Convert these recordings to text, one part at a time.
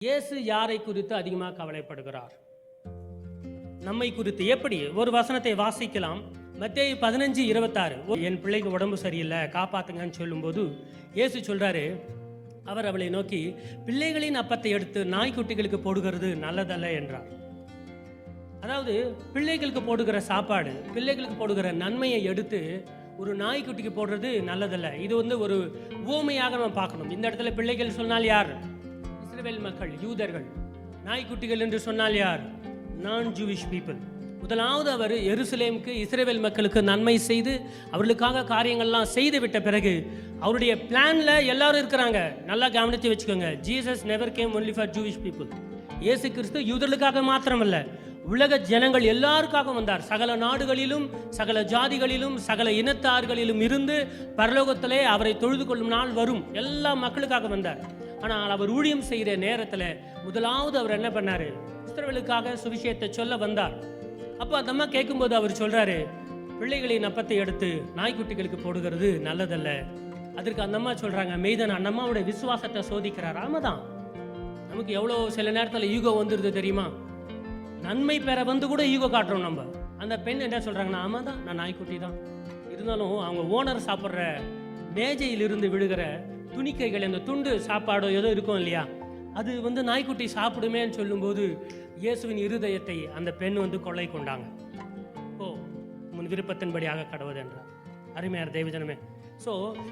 இயேசு யாரை குறித்து அதிகமாக கவலைப்படுகிறார்? நம்மை குறித்து. எப்படி? ஒரு வசனத்தை வாசிக்கலாம். மத்தேயு 15:26. என் பிள்ளைக்கு உடம்பு சரியில்லை, காப்பாத்துங்கன்னு சொல்லும்போது இயேசு சொல்றாரு, அவர் அவளை நோக்கி, பிள்ளைகளின் அப்பத்தை எடுத்து நாய்க்குட்டிகளுக்கு போடுகிறது நல்லதல்ல என்றார். அதாவது பிள்ளைகளுக்கு போடுகிற சாப்பாடு, பிள்ளைகளுக்கு போடுகிற நன்மையை எடுத்து ஒரு நாய்க்குட்டிக்கு போடுறது நல்லதல்ல. இது ஒரு உவமையாக நம்ம பார்க்கணும். இந்த இடத்துல பிள்ளைகள் சொன்னால் யார்? இஸ்ரவேல் மக்கள், யூதர்கள். நாய்க்குட்டிகள் என்று சொன்னால் யார்? நான் ஜூவிஷ் பீப்புள். முதலாவது அவர் எருசலேமுக்கு, இஸ்ரவேல் மக்களுக்கு நன்மை செய்து அவர்களுக்காக காரியங்கள்லாம் செய்து விட்ட பிறகு அவருடைய பிளான்ல எல்லாரும் இருக்கிறாங்க. நல்லா கவனித்து வச்சுக்கோங்க. Jesus never game only for Jewish people. இயேசு கிறிஸ்து யூதர்களுக்காக மாத்திரமல்ல, உலக ஜனங்கள் எல்லாருக்காக வந்தார். சகல நாடுகளிலும், சகல ஜாதிகளிலும், சகல இனத்தார்களிலும் இருந்து பரலோகத்திலே அவரை தொழுது கொள்ளும் நாள் வரும். எல்லா மக்களுக்காக வந்தார். ஆனால் அவர் ஊழியம் செய்கிற நேரத்தில் முதலாவது அவர் என்ன பண்ணாரு? இஸ்ரவேலுக்காக சுவிசேஷத்தை சொல்ல வந்தார். அப்போ அந்த அம்மா கேட்கும்போது அவர் சொல்றாரு, பிள்ளைகளின் அப்பத்தை எடுத்து நாய்க்குட்டிகளுக்கு போடுகிறது நல்லதல்ல. அதற்கு அந்த அம்மா சொல்றாங்க, மெய்தான். அந்த அம்மாவுடைய விசுவாசத்தை சோதிக்கிறார். ஆமாதான், நமக்கு எவ்வளோ சில நேரத்தில் ஈகோ வந்துடுது தெரியுமா? நன்மை பெற வந்து கூட ஈகோ காட்டுறோம் நம்ம. அந்த பெண் என்ன சொல்றாங்கன்னா, ஆமா தான், நான் நாய்க்குட்டி தான். இருந்தாலும் அவங்க ஓனர் சாப்பிட்ற மேஜையிலிருந்து விழுகிற துணிக்கைகள், அந்த துண்டு சாப்பாடோ ஏதோ இருக்கும் இல்லையா, அது நாய்க்குட்டி சாப்பிடுமேன்னு சொல்லும்போது இயேசுவின் இருதயத்தை அந்த பெண் கொள்ளை கொண்டாங்க. ஓ, முன் விருப்பத்தின்படியாக கடவுள் என்றார். அருமையார் தெய்வஜனமே. ஸோ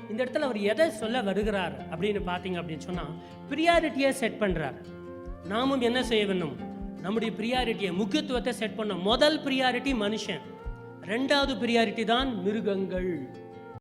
இந்த இடத்துல அவர் எதை சொல்ல வருகிறார் அப்படின்னு பார்த்தீங்க அப்படின்னு சொன்னால், ப்ரியாரிட்டியை செட் பண்ணுறார். நாமும் என்ன செய்ய வேண்டும்? நம்முடைய ப்ரியாரிட்டியை, முக்கியத்துவத்தை செட் பண்ணோம். முதல் ப்ரியாரிட்டி மனுஷன், ரெண்டாவது ப்ரியாரிட்டி தான் மிருகங்கள்.